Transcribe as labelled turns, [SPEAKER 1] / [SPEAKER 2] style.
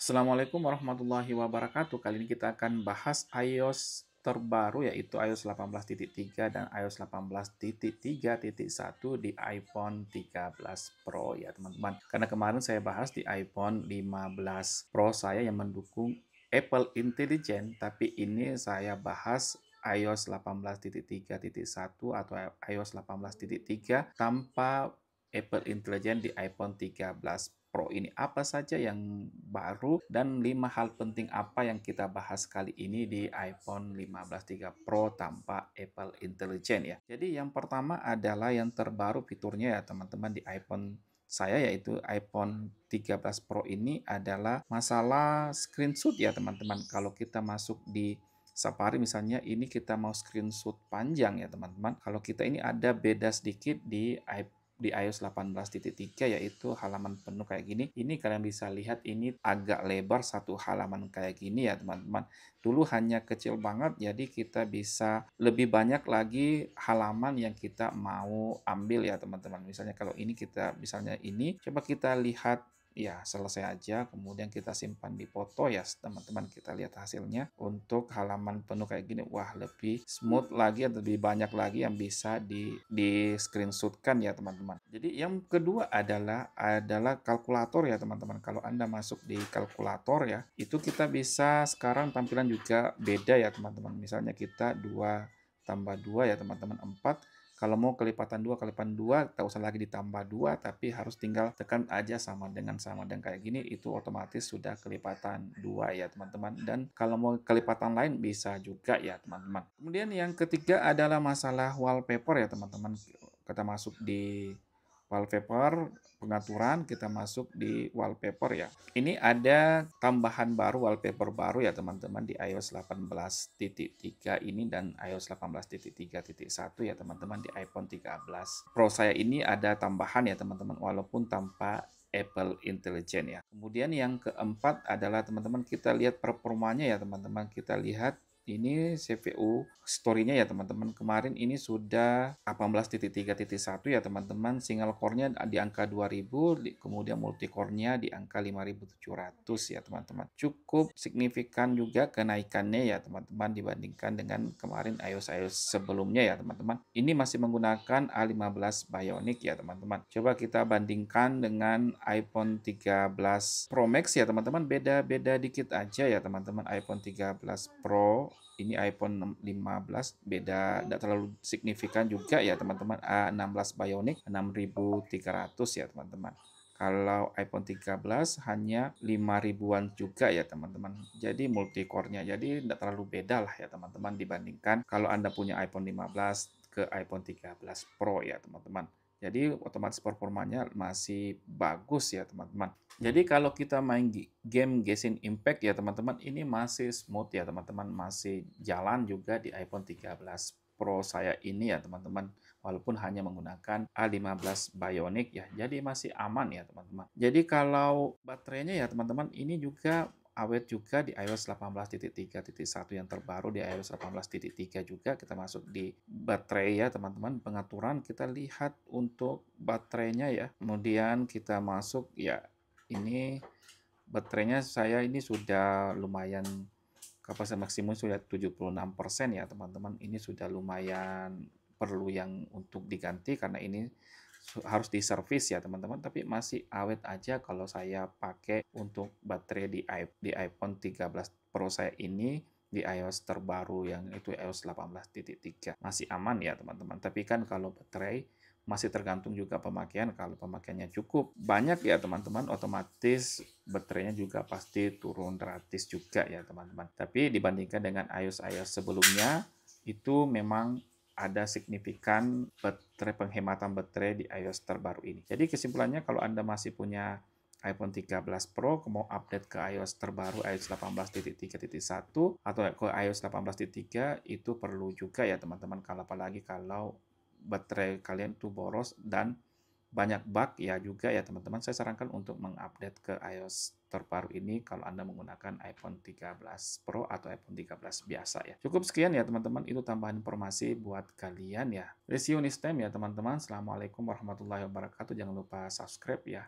[SPEAKER 1] Assalamualaikum warahmatullahi wabarakatuh. Kali ini kita akan bahas iOS terbaru yaitu iOS 18.3 dan iOS 18.3.1 di iPhone 13 Pro ya teman-teman. Karena kemarin saya bahas di iPhone 15 Pro saya yang mendukung Apple Intelligence, tapi ini saya bahas iOS 18.3.1 atau iOS 18.3 tanpa Apple Intelligence di iPhone 13 Pro ini. Apa saja yang baru dan 5 hal penting apa yang kita bahas kali ini di iPhone 15 Pro tanpa Apple Intelligence ya. Jadi yang pertama adalah yang terbaru fiturnya ya teman-teman di iPhone saya yaitu iPhone 13 Pro ini adalah masalah screenshot ya teman-teman. Kalau kita masuk di Safari misalnya ini kita mau screenshot panjang ya teman-teman. Kalau kita ini ada beda sedikit di iOS 18.3 yaitu halaman penuh kayak gini. Ini kalian bisa lihat ini agak lebar satu halaman kayak gini ya teman-teman. Dulu hanya kecil banget jadi kita bisa lebih banyak lagi halaman yang kita mau ambil ya teman-teman. Misalnya kalau ini kita misalnya ini coba kita lihat ya selesai aja kemudian kita simpan di foto ya teman-teman, kita lihat hasilnya untuk halaman penuh kayak gini. Wah, lebih smooth lagi atau lebih banyak lagi yang bisa di screenshotkan ya teman-teman. Jadi yang kedua adalah kalkulator ya teman-teman. Kalau Anda masuk di kalkulator ya itu kita bisa sekarang tampilan juga beda ya teman-teman. Misalnya kita 2 tambah 2 ya teman-teman 4. Kalau mau kelipatan 2 kelipatan 2, tak usah lagi ditambah 2, tapi harus tinggal tekan aja sama dengan kayak gini, itu otomatis sudah kelipatan 2 ya teman-teman. Dan kalau mau kelipatan lain bisa juga ya teman-teman. Kemudian yang ketiga adalah masalah wallpaper ya teman-teman. Kita masuk di wallpaper, pengaturan, kita masuk di wallpaper ya. Ini ada tambahan baru, wallpaper baru ya teman-teman di iOS 18.3 ini dan iOS 18.3.1 ya teman-teman di iPhone 13 Pro saya ini ada tambahan ya teman-teman walaupun tanpa Apple Intelligence ya. Kemudian yang keempat adalah teman-teman kita lihat performanya ya teman-teman, kita lihat ini CPU story-nya ya teman-teman. Kemarin ini sudah 18.3.1 ya teman-teman. Single core-nya di angka 2000, kemudian multi core-nya di angka 5700 ya teman-teman. Cukup signifikan juga kenaikannya ya teman-teman dibandingkan dengan kemarin iOS sebelumnya ya teman-teman. Ini masih menggunakan A15 Bionic ya teman-teman. Coba kita bandingkan dengan iPhone 13 Pro Max ya teman-teman. Beda-beda dikit aja ya teman-teman. iPhone 13 Pro ini iPhone 15 beda, tidak terlalu signifikan juga ya teman-teman. A16 Bionic 6300 ya teman-teman. Kalau iPhone 13 hanya 5000-an juga ya teman-teman. Jadi multi core-nya. Jadi tidak terlalu beda lah ya teman-teman dibandingkan kalau Anda punya iPhone 15 ke iPhone 13 Pro ya teman-teman. Jadi otomatis performanya masih bagus ya teman-teman. Jadi kalau kita main game Genshin Impact ya teman-teman, ini masih smooth ya teman-teman, masih jalan juga di iPhone 13 Pro saya ini ya teman-teman, walaupun hanya menggunakan A15 Bionic ya, jadi masih aman ya teman-teman. Jadi kalau baterainya ya teman-teman, ini juga awet juga di iOS 18.3.1 yang terbaru di iOS 18.3 juga. Kita masuk di baterai ya teman-teman, pengaturan kita lihat untuk baterainya ya. Kemudian kita masuk ya, ini baterainya saya ini sudah lumayan, kapasitas maksimum sudah 76% ya teman-teman. Ini sudah lumayan perlu yang untuk diganti karena ini harus diservis ya teman-teman, tapi masih awet aja kalau saya pakai untuk baterai di iPhone 13 Pro saya ini di iOS terbaru yang itu iOS 18.3 masih aman ya teman-teman. Tapi kan kalau baterai masih tergantung juga pemakaian. Kalau pemakaiannya cukup banyak ya teman-teman, otomatis baterainya juga pasti turun drastis juga ya teman-teman. Tapi dibandingkan dengan iOS sebelumnya itu memang ada signifikan penghematan baterai di iOS terbaru ini. Jadi kesimpulannya kalau Anda masih punya iPhone 13 Pro mau update ke iOS terbaru iOS 18.3.1 atau ke iOS 18.3 itu perlu juga ya teman-teman, kalau apalagi kalau baterai kalian itu boros dan banyak bug ya juga ya teman-teman, saya sarankan untuk mengupdate ke iOS terbaru ini kalau Anda menggunakan iPhone 13 Pro atau iPhone 13 biasa ya. Cukup sekian ya teman-teman, itu tambahan informasi buat kalian ya. See you next time ya teman-teman. Assalamualaikum warahmatullahi wabarakatuh. Jangan lupa subscribe ya.